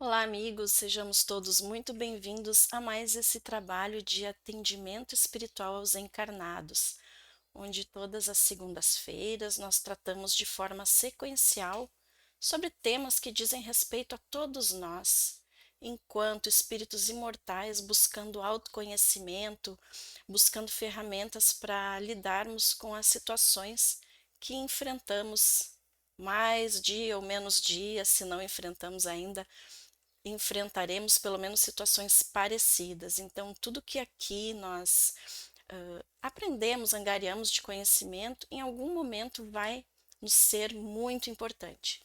Olá, amigos, sejamos todos muito bem-vindos a mais esse trabalho de atendimento espiritual aos encarnados, onde todas as segundas-feiras nós tratamos de forma sequencial sobre temas que dizem respeito a todos nós, enquanto espíritos imortais buscando autoconhecimento, buscando ferramentas para lidarmos com as situações que enfrentamos mais dia ou menos dia, se não enfrentamos ainda enfrentaremos pelo menos situações parecidas. Então, tudo que aqui nós aprendemos, angariamos de conhecimento, em algum momento vai nos ser muito importante.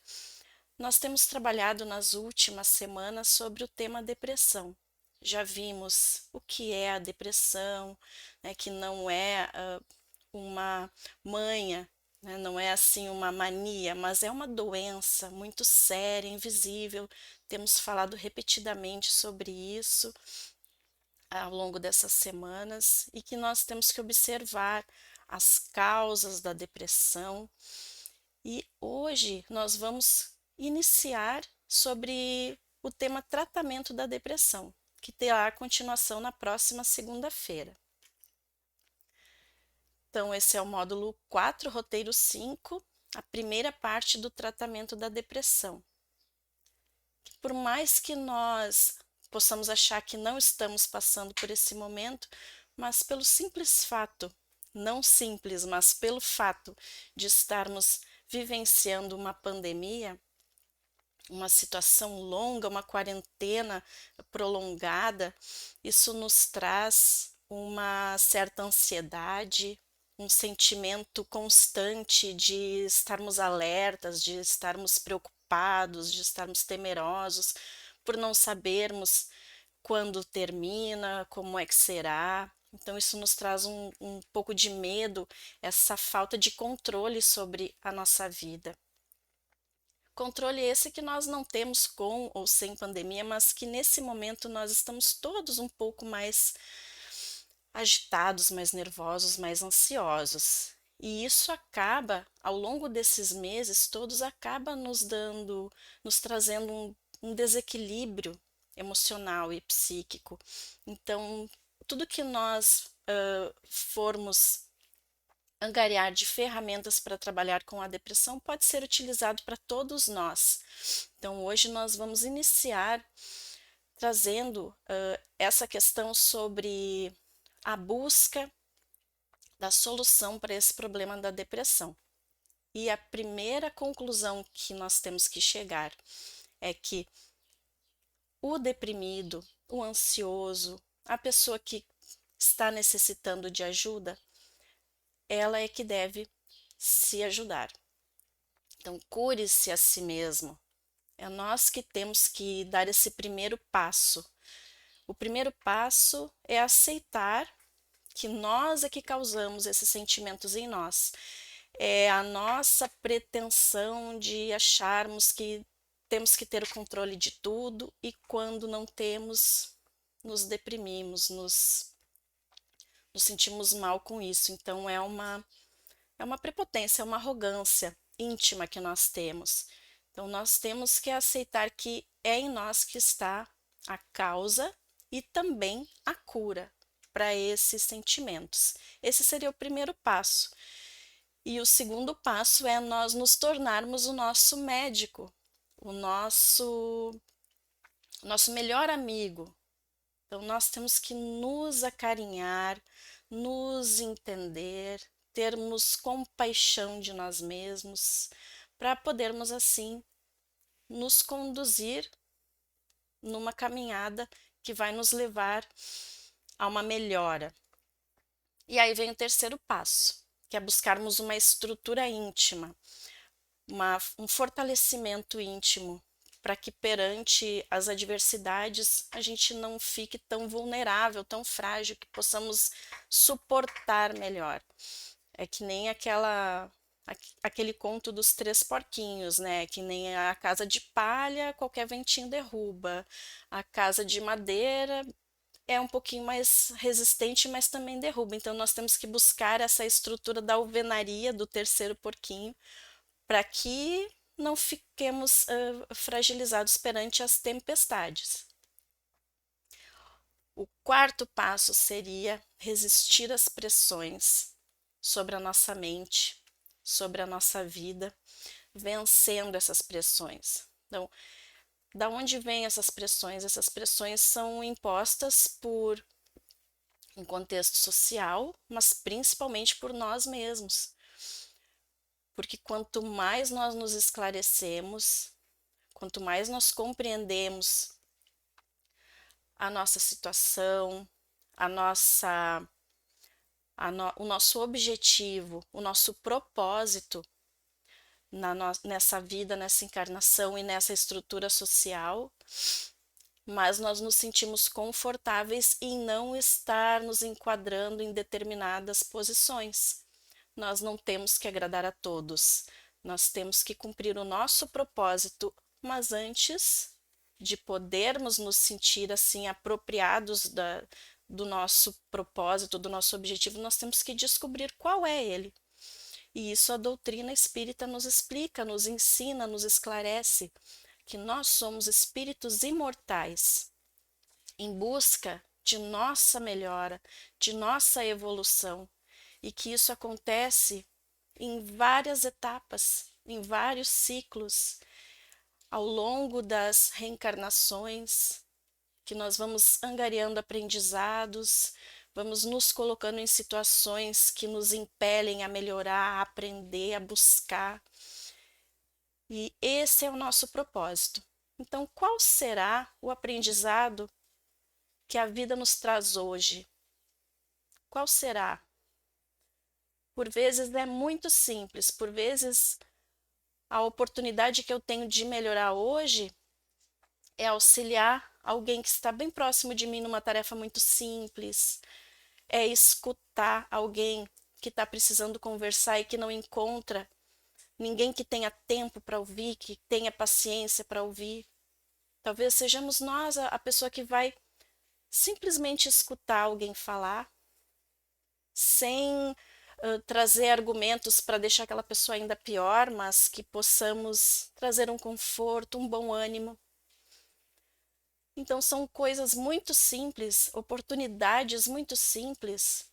Nós temos trabalhado nas últimas semanas sobre o tema depressão. Já vimos o que é a depressão, né, que não é uma manha, né? Não é assim uma mania, mas é uma doença muito séria, invisível. Temos falado repetidamente sobre isso ao longo dessas semanas e que nós temos que observar as causas da depressão. E hoje nós vamos iniciar sobre o tema tratamento da depressão, que terá continuação na próxima segunda-feira. Então, esse é o módulo 4, roteiro 5, a primeira parte do tratamento da depressão. Por mais que nós possamos achar que não estamos passando por esse momento, mas pelo simples fato, não simples, mas pelo fato de estarmos vivenciando uma pandemia, uma situação longa, uma quarentena prolongada, isso nos traz uma certa ansiedade, um sentimento constante de estarmos alertas, de estarmos preocupados, de estarmos temerosos por não sabermos quando termina, como é que será. Então, isso nos traz um pouco de medo, essa falta de controle sobre a nossa vida. Controle esse que nós não temos com ou sem pandemia, mas que nesse momento nós estamos todos um pouco mais agitados, mais nervosos, mais ansiosos. E isso acaba, ao longo desses meses todos, acaba nos trazendo um desequilíbrio emocional e psíquico. Então, tudo que nós formos angariar de ferramentas para trabalhar com a depressão pode ser utilizado para todos nós. Então, hoje nós vamos iniciar trazendo essa questão sobre a busca da solução para esse problema da depressão. E a primeira conclusão que nós temos que chegar é que o deprimido, o ansioso, a pessoa que está necessitando de ajuda, ela é que deve se ajudar. Então, cure-se a si mesmo. É nós que temos que dar esse primeiro passo. O primeiro passo é aceitar que nós é que causamos esses sentimentos em nós. É a nossa pretensão de acharmos que temos que ter o controle de tudo e quando não temos, nos deprimimos, nos sentimos mal com isso. Então é uma prepotência, é uma arrogância íntima que nós temos. Então nós temos que aceitar que é em nós que está a causa e também a cura para esses sentimentos. Esse seria o primeiro passo. E o segundo passo é nós nos tornarmos o nosso médico, o nosso melhor amigo. Então nós temos que nos acarinhar, nos entender, termos compaixão de nós mesmos, para podermos assim nos conduzir numa caminhada que vai nos levar a uma melhora. E aí vem o terceiro passo, que é buscarmos uma estrutura íntima, um fortalecimento íntimo, para que perante as adversidades a gente não fique tão vulnerável, tão frágil, que possamos suportar melhor. É que nem aquele conto dos três porquinhos, né? Que nem a casa de palha, qualquer ventinho derruba. A casa de madeira é um pouquinho mais resistente, mas também derruba. Então nós temos que buscar essa estrutura da alvenaria do terceiro porquinho para que não fiquemos fragilizados perante as tempestades. O quarto passo seria resistir às pressões sobre a nossa mente, sobre a nossa vida, vencendo essas pressões. Então, da onde vêm essas pressões? Essas pressões são impostas por um contexto social, mas principalmente por nós mesmos. Porque quanto mais nós nos esclarecemos, quanto mais nós compreendemos a nossa situação, o nosso objetivo, o nosso propósito nessa vida, nessa encarnação e nessa estrutura social, mas nós nos sentimos confortáveis em não estar nos enquadrando em determinadas posições. Nós não temos que agradar a todos, nós temos que cumprir o nosso propósito, mas antes de podermos nos sentir assim apropriados do nosso propósito, do nosso objetivo, nós temos que descobrir qual é ele. E isso a doutrina espírita nos explica, nos ensina, nos esclarece, que nós somos espíritos imortais, em busca de nossa melhora, de nossa evolução, e que isso acontece em várias etapas, em vários ciclos, ao longo das reencarnações, que nós vamos angariando aprendizados, vamos nos colocando em situações que nos impelem a melhorar, a aprender, a buscar. E esse é o nosso propósito. Então, qual será o aprendizado que a vida nos traz hoje? Qual será? Por vezes é muito simples, por vezes a oportunidade que eu tenho de melhorar hoje é auxiliar alguém que está bem próximo de mim numa tarefa muito simples, é escutar alguém que está precisando conversar e que não encontra ninguém que tenha tempo para ouvir, que tenha paciência para ouvir. Talvez sejamos nós a pessoa que vai simplesmente escutar alguém falar, sem trazer argumentos para deixar aquela pessoa ainda pior, mas que possamos trazer um conforto, um bom ânimo. Então são coisas muito simples, oportunidades muito simples,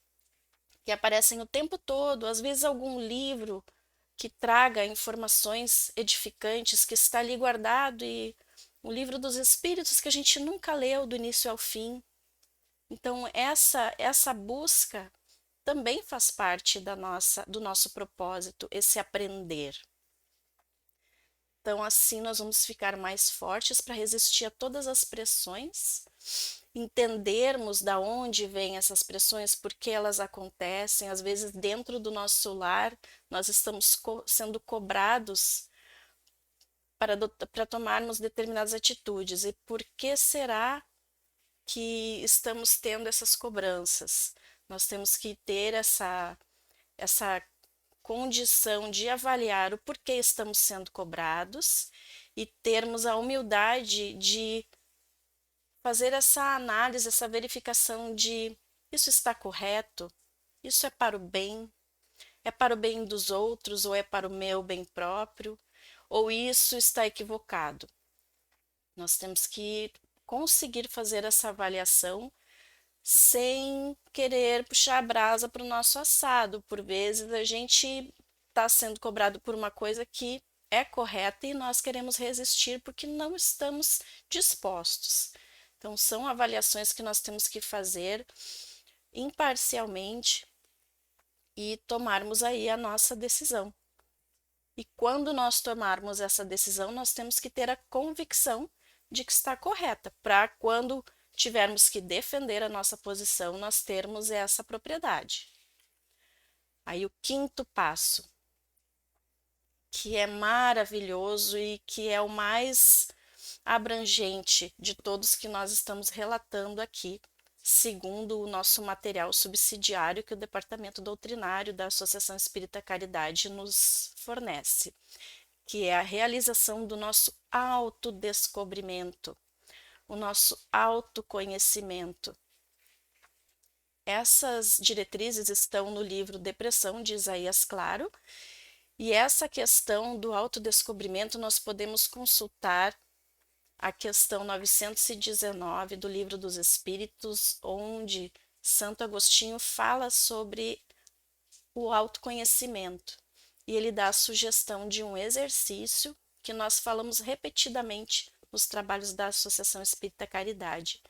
que aparecem o tempo todo. Às vezes algum livro que traga informações edificantes, que está ali guardado, e um livro dos Espíritos que a gente nunca leu do início ao fim. Então essa busca também faz parte do nosso propósito, esse aprender. Então, assim, nós vamos ficar mais fortes para resistir a todas as pressões, entendermos da onde vêm essas pressões, por que elas acontecem. Às vezes, dentro do nosso lar, nós estamos sendo cobrados para tomarmos determinadas atitudes. E por que será que estamos tendo essas cobranças? Nós temos que ter essa condição de avaliar o porquê estamos sendo cobrados e termos a humildade de fazer essa análise, essa verificação de isso está correto, isso é para o bem dos outros ou é para o meu bem próprio, ou isso está equivocado. Nós temos que conseguir fazer essa avaliação sem querer puxar a brasa para o nosso assado. Por vezes a gente está sendo cobrado por uma coisa que é correta e nós queremos resistir porque não estamos dispostos. Então são avaliações que nós temos que fazer imparcialmente e tomarmos aí a nossa decisão. E quando nós tomarmos essa decisão, nós temos que ter a convicção de que está correta, para quando tivermos que defender a nossa posição, nós termos essa propriedade. Aí o quinto passo, que é maravilhoso e que é o mais abrangente de todos que nós estamos relatando aqui, segundo o nosso material subsidiário que o Departamento Doutrinário da Associação Espírita Caridade nos fornece, que é a realização do nosso autodescobrimento, o nosso autoconhecimento. Essas diretrizes estão no livro Depressão, de Isaías Claro, E essa questão do autodescobrimento nós podemos consultar a questão 919 do Livro dos Espíritos, onde Santo Agostinho fala sobre o autoconhecimento. E ele dá a sugestão de um exercício que nós falamos repetidamente nos trabalhos da Associação Espírita Caridade,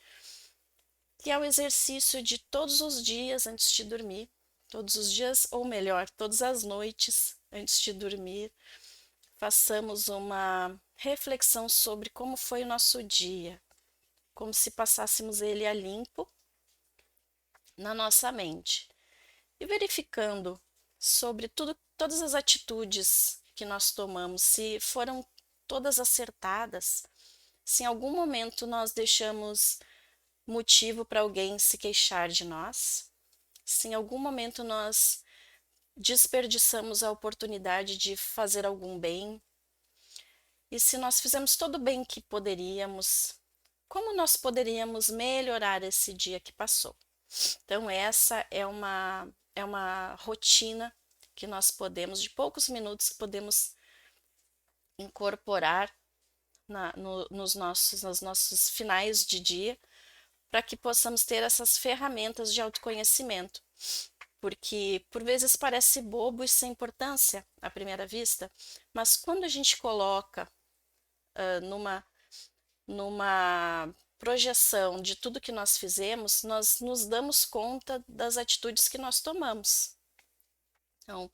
que é o exercício de todos os dias antes de dormir, todos os dias, ou melhor, todas as noites antes de dormir, façamos uma reflexão sobre como foi o nosso dia, como se passássemos ele a limpo na nossa mente. E verificando sobre todas as atitudes que nós tomamos, se foram todas acertadas, se em algum momento nós deixamos motivo para alguém se queixar de nós, se em algum momento nós desperdiçamos a oportunidade de fazer algum bem, e se nós fizemos todo o bem que poderíamos, como nós poderíamos melhorar esse dia que passou? Então, essa é uma rotina que nós podemos, de poucos minutos, podemos incorporar nos nossos finais de dia, para que possamos ter essas ferramentas de autoconhecimento. Porque, por vezes, parece bobo e sem importância à primeira vista, mas quando a gente coloca numa projeção de tudo que nós fizemos, nós nos damos conta das atitudes que nós tomamos. Então,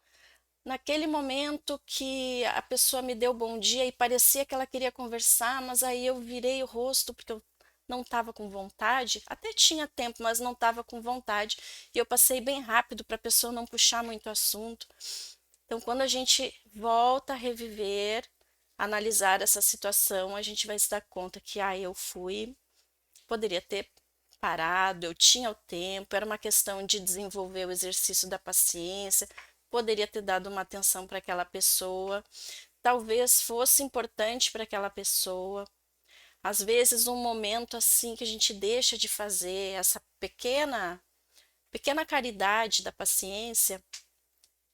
naquele momento que a pessoa me deu bom dia e parecia que ela queria conversar, mas aí eu virei o rosto porque eu não estava com vontade, até tinha tempo, mas não estava com vontade, e eu passei bem rápido para a pessoa não puxar muito assunto. Então, quando a gente volta a reviver, analisar essa situação, a gente vai se dar conta que eu poderia ter parado, eu tinha o tempo, era uma questão de desenvolver o exercício da paciência, poderia ter dado uma atenção para aquela pessoa, talvez fosse importante para aquela pessoa. Às vezes, um momento assim que a gente deixa de fazer essa pequena caridade da paciência,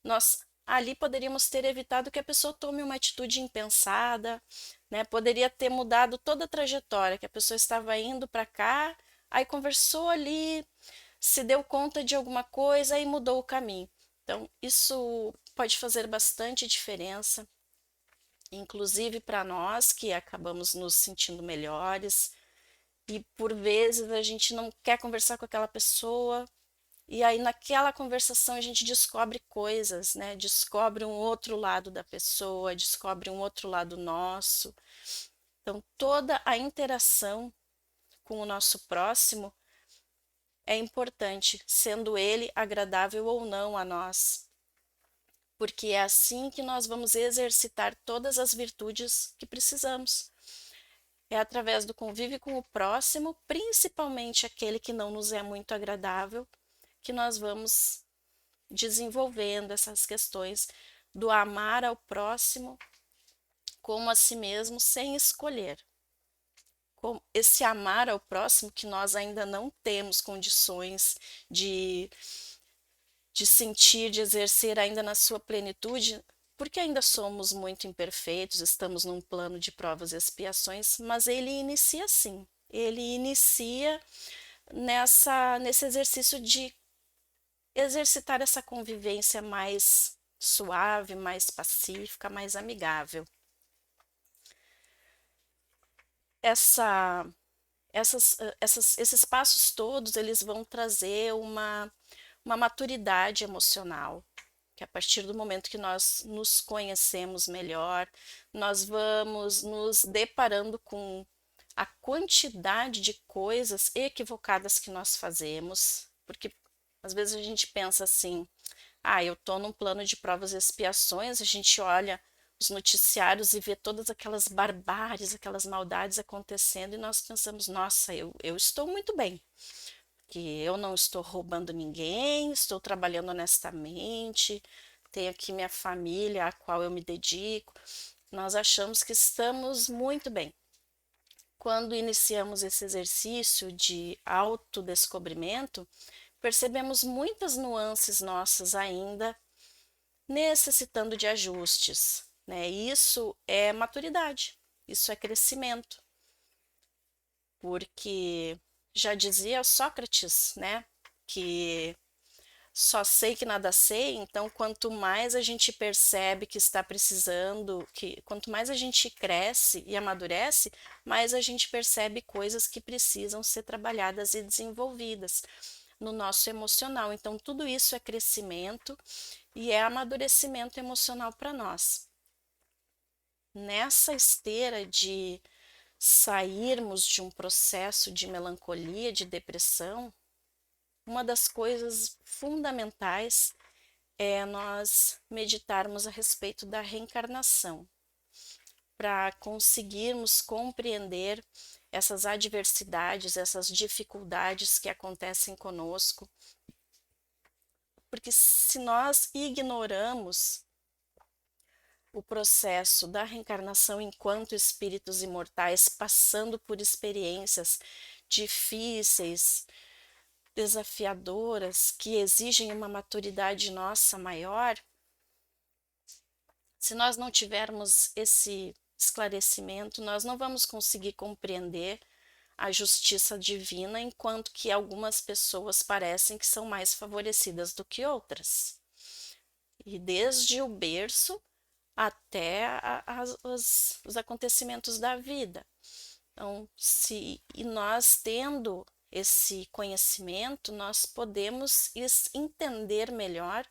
nós ali poderíamos ter evitado que a pessoa tome uma atitude impensada, né? Poderia ter mudado toda a trajetória, que a pessoa estava indo para cá, aí conversou ali, se deu conta de alguma coisa e mudou o caminho. Então, isso pode fazer bastante diferença, inclusive para nós que acabamos nos sentindo melhores, e por vezes a gente não quer conversar com aquela pessoa, e aí naquela conversação a gente descobre coisas, né? Descobre um outro lado da pessoa, descobre um outro lado nosso. Então, toda a interação com o nosso próximo é importante, sendo ele agradável ou não a nós, porque é assim que nós vamos exercitar todas as virtudes que precisamos. É através do convívio com o próximo, principalmente aquele que não nos é muito agradável, que nós vamos desenvolvendo essas questões do amar ao próximo como a si mesmo, sem escolher. Esse amar ao próximo que nós ainda não temos condições de sentir, de exercer ainda na sua plenitude, porque ainda somos muito imperfeitos, estamos num plano de provas e expiações, mas ele inicia sim, ele inicia nesse exercício de exercitar essa convivência mais suave, mais pacífica, mais amigável. Esses passos todos, eles vão trazer uma maturidade emocional, que a partir do momento que nós nos conhecemos melhor, nós vamos nos deparando com a quantidade de coisas equivocadas que nós fazemos, porque às vezes a gente pensa assim, eu estou num plano de provas e expiações, a gente olha os noticiários e vê todas aquelas barbáries, aquelas maldades acontecendo e nós pensamos, nossa, eu estou muito bem, que eu não estou roubando ninguém, estou trabalhando honestamente, tenho aqui minha família a qual eu me dedico. Nós achamos que estamos muito bem. Quando iniciamos esse exercício de autodescobrimento, percebemos muitas nuances nossas ainda necessitando de ajustes, né? Isso é maturidade, isso é crescimento, porque já dizia Sócrates, né, que só sei que nada sei, então quanto mais a gente percebe que está precisando, que quanto mais a gente cresce e amadurece, mais a gente percebe coisas que precisam ser trabalhadas e desenvolvidas no nosso emocional. Então tudo isso é crescimento e é amadurecimento emocional para nós. Nessa esteira de sairmos de um processo de melancolia, de depressão, uma das coisas fundamentais é nós meditarmos a respeito da reencarnação, para conseguirmos compreender essas adversidades, essas dificuldades que acontecem conosco, porque se nós ignoramos o processo da reencarnação enquanto espíritos imortais, passando por experiências difíceis, desafiadoras, que exigem uma maturidade nossa maior, se nós não tivermos esse esclarecimento, nós não vamos conseguir compreender a justiça divina, enquanto que algumas pessoas parecem que são mais favorecidas do que outras. E desde o berço até os acontecimentos da vida. Então, e nós tendo esse conhecimento, nós podemos entender melhor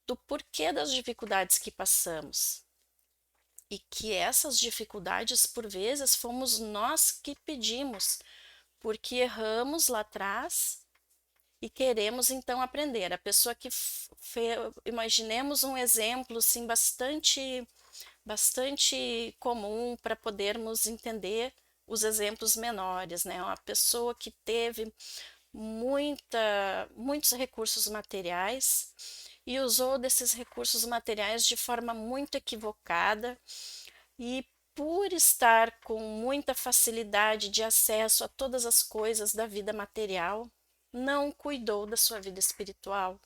do porquê das dificuldades que passamos. E que essas dificuldades, por vezes, fomos nós que pedimos, porque erramos lá atrás e queremos então aprender. A pessoa que imaginemos um exemplo assim, bastante comum para podermos entender os exemplos menores, né? Uma pessoa que teve muitos recursos materiais e usou desses recursos materiais de forma muito equivocada e por estar com muita facilidade de acesso a todas as coisas da vida material, não cuidou da sua vida espiritual.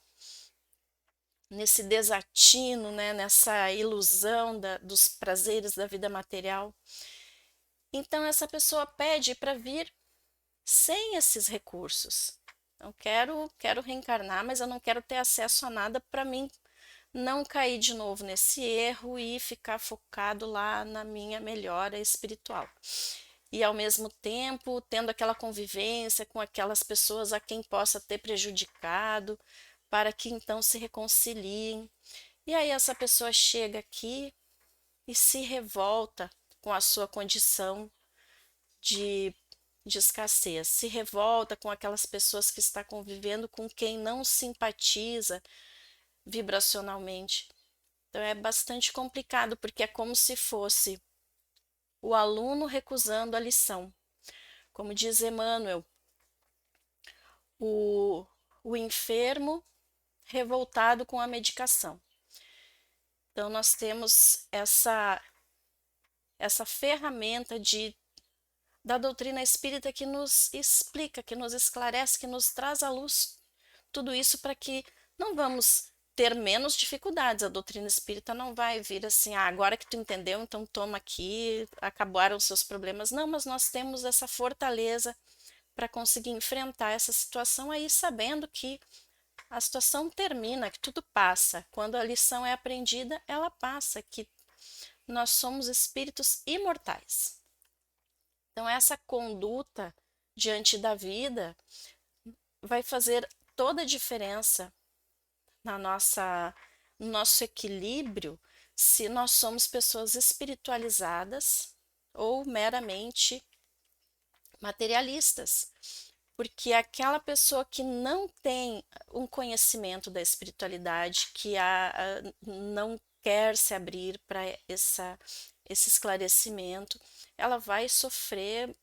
Nesse desatino, né, nessa ilusão dos prazeres da vida material. Então essa pessoa pede para vir sem esses recursos. Eu quero reencarnar, mas eu não quero ter acesso a nada para mim não cair de novo nesse erro e ficar focado lá na minha melhora espiritual. E ao mesmo tempo, tendo aquela convivência com aquelas pessoas a quem possa ter prejudicado, para que então se reconciliem. E aí essa pessoa chega aqui e se revolta com a sua condição de escassez, se revolta com aquelas pessoas que está convivendo com quem não simpatiza vibracionalmente. Então é bastante complicado, porque é como se fosse o aluno recusando a lição. Como diz Emmanuel, o enfermo revoltado com a medicação. Então nós temos essa ferramenta da doutrina espírita que nos explica, que nos esclarece, que nos traz à luz tudo isso para que não vamos ter menos dificuldades. A doutrina espírita não vai vir assim, agora que tu entendeu, então toma aqui, acabaram os seus problemas. Não, mas nós temos essa fortaleza para conseguir enfrentar essa situação aí, sabendo que a situação termina, que tudo passa. Quando a lição é aprendida, ela passa, que nós somos espíritos imortais. Então, essa conduta diante da vida vai fazer toda a diferença no nosso equilíbrio, se nós somos pessoas espiritualizadas ou meramente materialistas. Porque aquela pessoa que não tem um conhecimento da espiritualidade, que não quer se abrir para esse esclarecimento, ela vai sofrer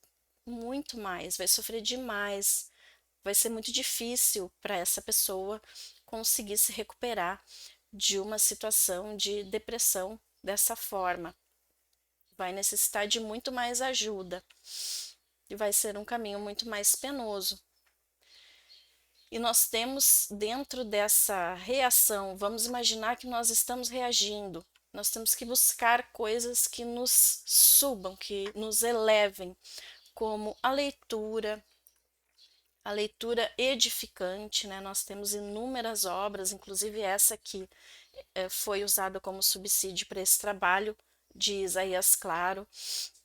muito mais, vai sofrer demais, vai ser muito difícil para essa pessoa conseguir se recuperar de uma situação de depressão dessa forma. Vai necessitar de muito mais ajuda e vai ser um caminho muito mais penoso. E nós temos, dentro dessa reação, vamos imaginar que nós estamos reagindo. Nós temos que buscar coisas que nos subam, que nos elevem, como a leitura edificante, né? Nós temos inúmeras obras, inclusive essa que foi usada como subsídio para esse trabalho de Isaías Claro.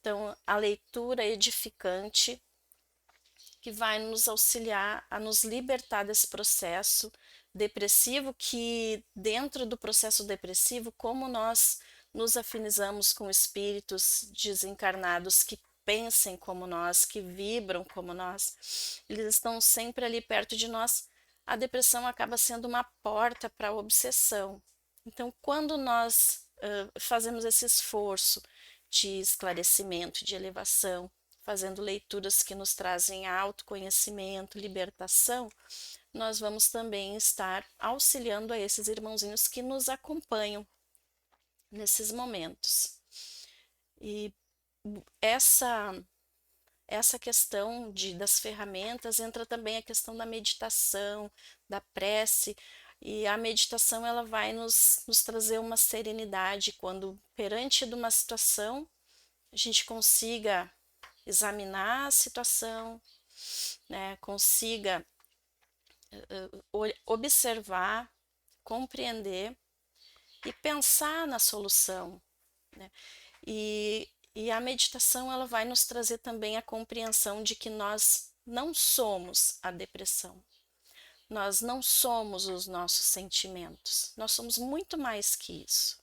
Então, a leitura edificante, que vai nos auxiliar a nos libertar desse processo depressivo, que dentro do processo depressivo, como nós nos afinizamos com espíritos desencarnados que pensem como nós, que vibram como nós, eles estão sempre ali perto de nós, a depressão acaba sendo uma porta para a obsessão. Então, quando nós fazemos esse esforço de esclarecimento, de elevação, fazendo leituras que nos trazem autoconhecimento, libertação, nós vamos também estar auxiliando a esses irmãozinhos que nos acompanham nesses momentos. E essa questão das ferramentas entra também a questão da meditação, da prece, e a meditação ela vai nos trazer uma serenidade quando perante de uma situação a gente consiga examinar a situação, né, consiga observar, compreender e pensar na solução, né? E a meditação ela vai nos trazer também a compreensão de que nós não somos a depressão, nós não somos os nossos sentimentos, nós somos muito mais que isso.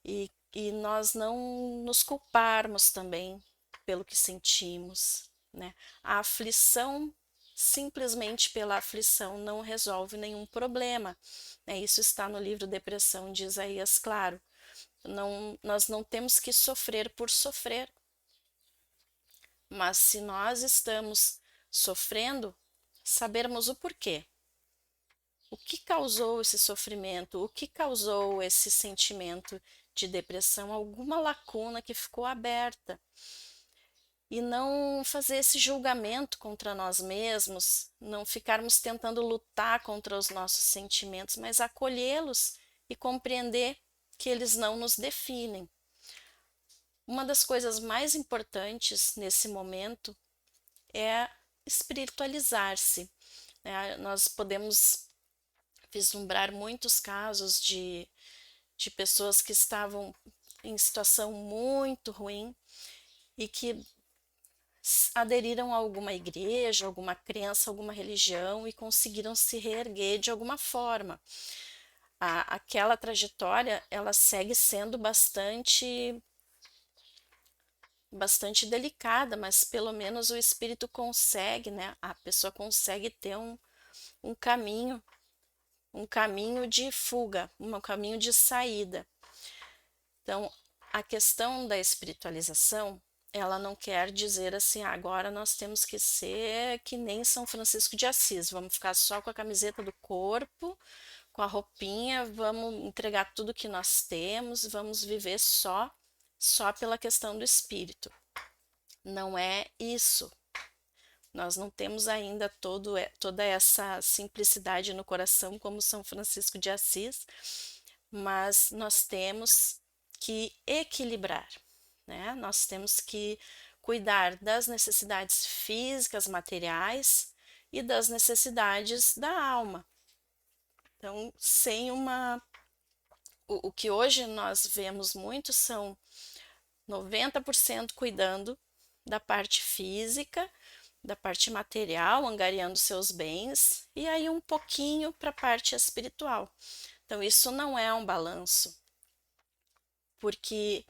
E nós não nos culparmos também pelo que sentimos, né? A aflição, simplesmente pela aflição, não resolve nenhum problema, né? Isso está no livro Depressão de Isaías Claro. Nós não temos que sofrer por sofrer, mas se nós estamos sofrendo, sabermos o porquê. O que causou esse sofrimento? O que causou esse sentimento de depressão? Alguma lacuna que ficou aberta. E não fazer esse julgamento contra nós mesmos, não ficarmos tentando lutar contra os nossos sentimentos, mas acolhê-los e compreender que eles não nos definem. Uma das coisas mais importantes nesse momento é espiritualizar-se, né? Nós podemos vislumbrar muitos casos de pessoas que estavam em situação muito ruim e que aderiram a alguma igreja, alguma crença, alguma religião e conseguiram se reerguer de alguma forma. Aquela trajetória, ela segue sendo bastante delicada, mas pelo menos o espírito consegue, né? A pessoa consegue ter um caminho de fuga, um caminho de saída. Então, a questão da espiritualização, ela não quer dizer assim, agora nós temos que ser que nem São Francisco de Assis, vamos ficar só com a camiseta do corpo, com a roupinha, vamos entregar tudo que nós temos, vamos viver só pela questão do espírito. Não é isso. Nós não temos ainda toda essa simplicidade no coração como São Francisco de Assis, mas nós temos que equilibrar, né? Nós temos que cuidar das necessidades físicas, materiais e das necessidades da alma. Então, o que hoje nós vemos muito são 90% cuidando da parte física, da parte material, angariando seus bens, e aí um pouquinho para a parte espiritual. Então, isso não é um balanço, porque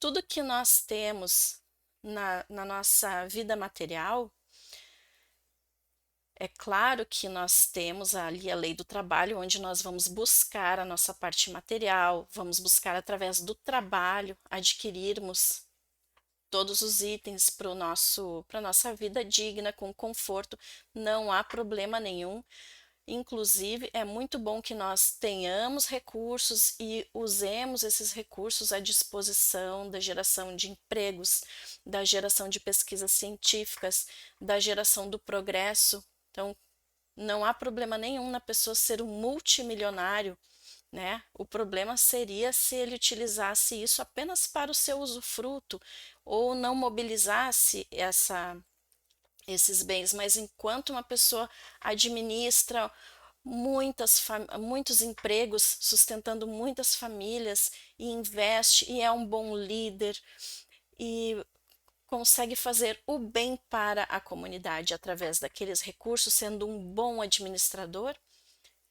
tudo que nós temos na nossa vida material, é claro que nós temos ali a lei do trabalho, onde nós vamos buscar a nossa parte material, vamos buscar através do trabalho adquirirmos todos os itens para a nossa vida digna, com conforto, não há problema nenhum. Inclusive, é muito bom que nós tenhamos recursos e usemos esses recursos à disposição da geração de empregos, da geração de pesquisas científicas, da geração do progresso. Então, Não há problema nenhum na pessoa ser um multimilionário, né? O problema seria se ele utilizasse isso apenas para o seu usufruto ou não mobilizasse esses bens, mas enquanto uma pessoa administra muitos empregos, sustentando muitas famílias e investe e é um bom líder e consegue fazer o bem para a comunidade através daqueles recursos, sendo um bom administrador,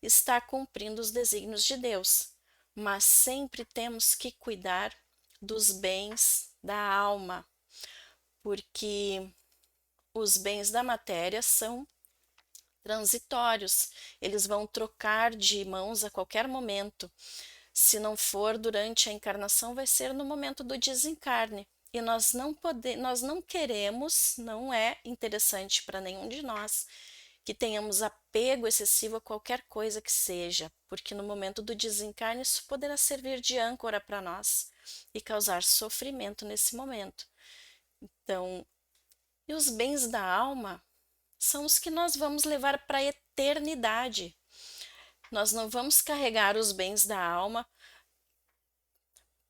está cumprindo os desígnios de Deus. Mas sempre temos que cuidar dos bens da alma, porque os bens da matéria são transitórios, eles vão trocar de mãos a qualquer momento. Se não for durante a encarnação, vai ser no momento do desencarne. E nós não queremos, não é interessante para nenhum de nós que tenhamos apego excessivo a qualquer coisa que seja, porque no momento do desencarne isso poderá servir de âncora para nós e causar sofrimento nesse momento. Então, e os bens da alma são os que nós vamos levar para a eternidade. Nós não vamos carregar os bens da alma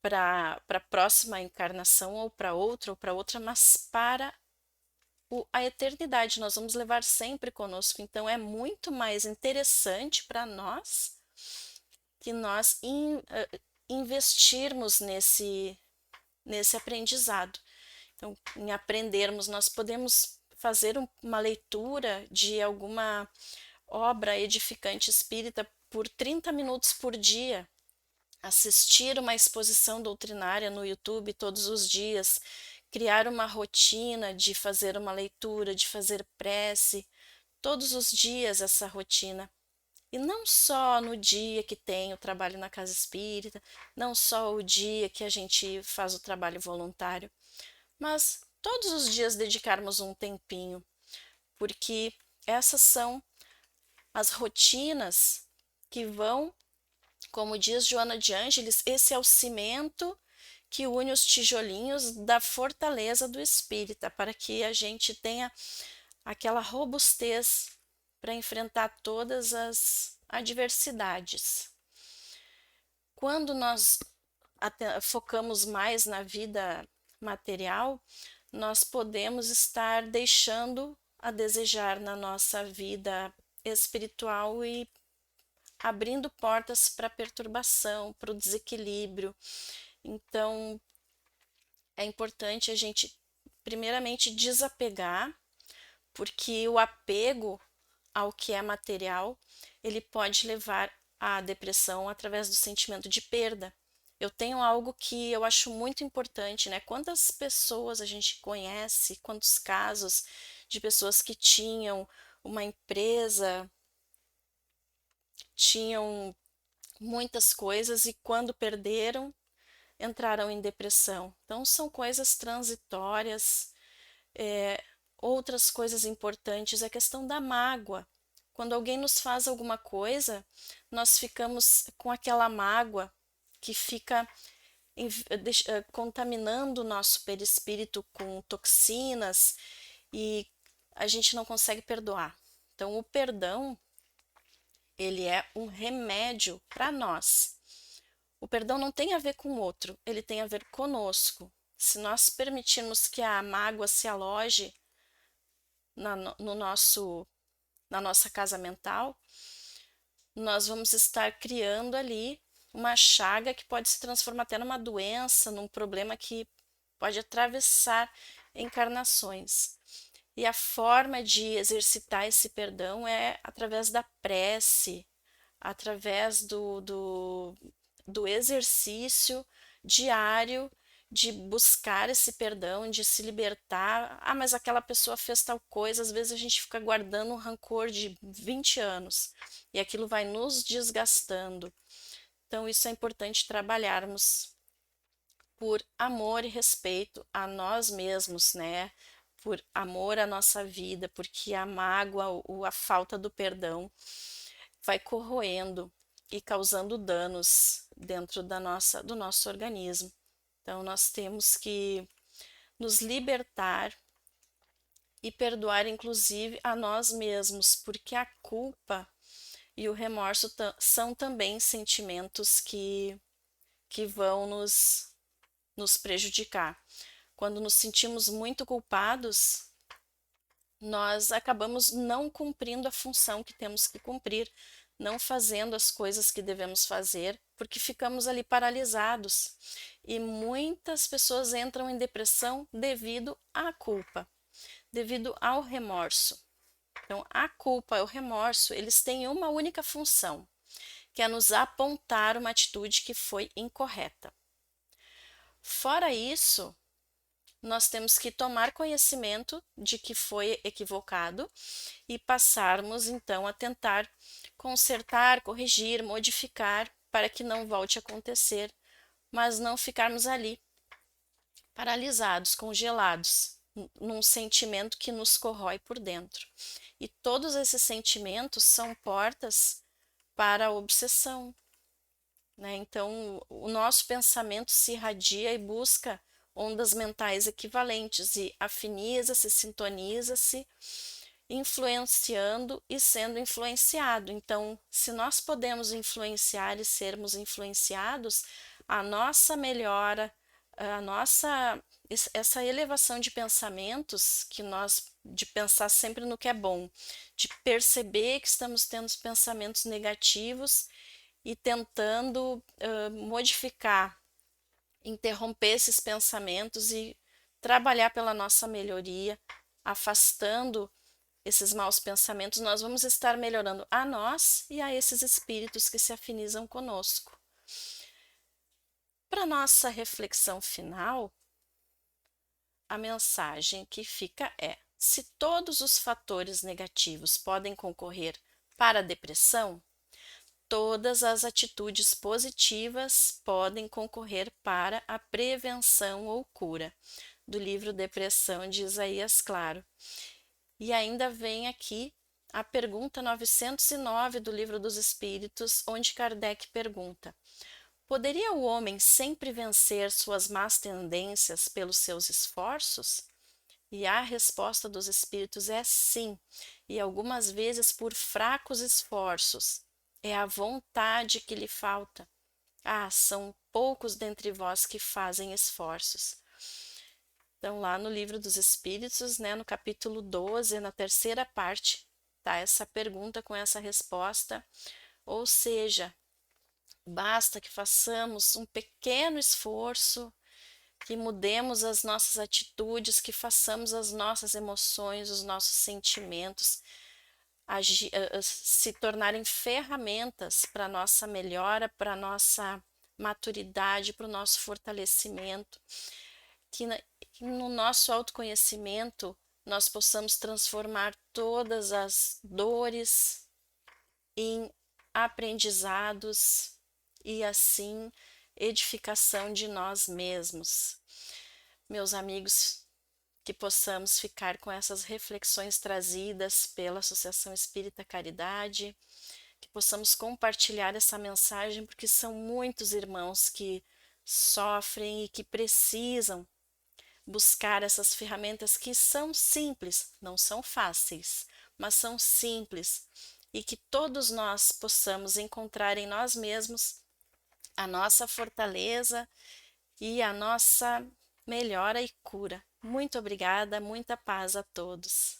para a próxima encarnação ou para outra, mas para a eternidade. Nós vamos levar sempre conosco. Então é muito mais interessante para nós que nós investirmos nesse aprendizado. Então, em aprendermos, nós podemos fazer uma leitura de alguma obra edificante espírita por 30 minutos por dia, assistir uma exposição doutrinária no YouTube todos os dias, criar uma rotina de fazer uma leitura, de fazer prece, todos os dias essa rotina. E não só no dia que tem o trabalho na casa espírita, não só o dia que a gente faz o trabalho voluntário, mas todos os dias dedicarmos um tempinho, porque essas são as rotinas que vão, como diz Joana de Ângeles, esse é o cimento que une os tijolinhos da fortaleza do espírita, para que a gente tenha aquela robustez para enfrentar todas as adversidades. Quando nós focamos mais na vida material, nós podemos estar deixando a desejar na nossa vida espiritual e abrindo portas para perturbação, para o desequilíbrio. Então, é importante a gente, primeiramente, desapegar, porque o apego ao que é material, ele pode levar à depressão através do sentimento de perda. Eu tenho algo que eu acho muito importante, né? Quantas pessoas a gente conhece, quantos casos de pessoas que tinham uma empresa, tinham muitas coisas e quando perderam, entraram em depressão. Então, são coisas transitórias. Outras coisas importantes é a questão da mágoa. Quando alguém nos faz alguma coisa, nós ficamos com aquela mágoa que fica contaminando o nosso perispírito com toxinas e a gente não consegue perdoar. Então, o perdão, ele é um remédio para nós. O perdão não tem a ver com o outro, ele tem a ver conosco. Se nós permitirmos que a mágoa se aloje no na nossa casa mental, nós vamos estar criando ali uma chaga que pode se transformar até numa doença, num problema que pode atravessar encarnações. E a forma de exercitar esse perdão é através da prece, através do exercício diário de buscar esse perdão, de se libertar. Ah, mas aquela pessoa fez tal coisa, às vezes a gente fica guardando um rancor de 20 anos e aquilo vai nos desgastando. Então, isso é importante trabalharmos por amor e respeito a nós mesmos, né? Por amor à nossa vida, porque a mágoa ou a falta do perdão vai corroendo e causando danos dentro do nosso organismo. Então, nós temos que nos libertar e perdoar inclusive a nós mesmos, porque a culpa e o remorso são também sentimentos que vão nos prejudicar. Quando nos sentimos muito culpados, nós acabamos não cumprindo a função que temos que cumprir, não fazendo as coisas que devemos fazer, porque ficamos ali paralisados. E muitas pessoas entram em depressão devido à culpa, devido ao remorso. Então, a culpa e o remorso, eles têm uma única função, que é nos apontar uma atitude que foi incorreta. Fora isso, nós temos que tomar conhecimento de que foi equivocado e passarmos então a tentar consertar, corrigir, modificar para que não volte a acontecer, mas não ficarmos ali paralisados, congelados, num sentimento que nos corrói por dentro. E todos esses sentimentos são portas para a obsessão, né? Então, o nosso pensamento se irradia e busca ondas mentais equivalentes e afiniza-se, sintoniza-se, influenciando e sendo influenciado. Então, se nós podemos influenciar e sermos influenciados, a nossa melhora, essa elevação de pensamentos de pensar sempre no que é bom, de perceber que estamos tendo pensamentos negativos e tentando modificar, interromper esses pensamentos e trabalhar pela nossa melhoria, afastando esses maus pensamentos, nós vamos estar melhorando a nós e a esses espíritos que se afinizam conosco. Para nossa reflexão final, a mensagem que fica é: se todos os fatores negativos podem concorrer para a depressão, todas as atitudes positivas podem concorrer para a prevenção ou cura, do livro Depressão de Isaías Claro. E ainda vem aqui a pergunta 909 do Livro dos Espíritos, onde Kardec pergunta: poderia o homem sempre vencer suas más tendências pelos seus esforços? E a resposta dos espíritos é sim, e algumas vezes por fracos esforços. É a vontade que lhe falta. Ah, são poucos dentre vós que fazem esforços. Então, lá no Livro dos Espíritos, né, no capítulo 12, na terceira parte, tá essa pergunta com essa resposta. Ou seja, basta que façamos um pequeno esforço, que mudemos as nossas atitudes, que façamos as nossas emoções, os nossos sentimentos se tornarem ferramentas para a nossa melhora, para a nossa maturidade, para o nosso fortalecimento, que no nosso autoconhecimento nós possamos transformar todas as dores em aprendizados e assim edificação de nós mesmos. Meus amigos, que possamos ficar com essas reflexões trazidas pela Associação Espírita Caridade, que possamos compartilhar essa mensagem, porque são muitos irmãos que sofrem e que precisam buscar essas ferramentas que são simples, não são fáceis, mas são simples, e que todos nós possamos encontrar em nós mesmos a nossa fortaleza e a nossa melhora e cura. Muito obrigada, muita paz a todos.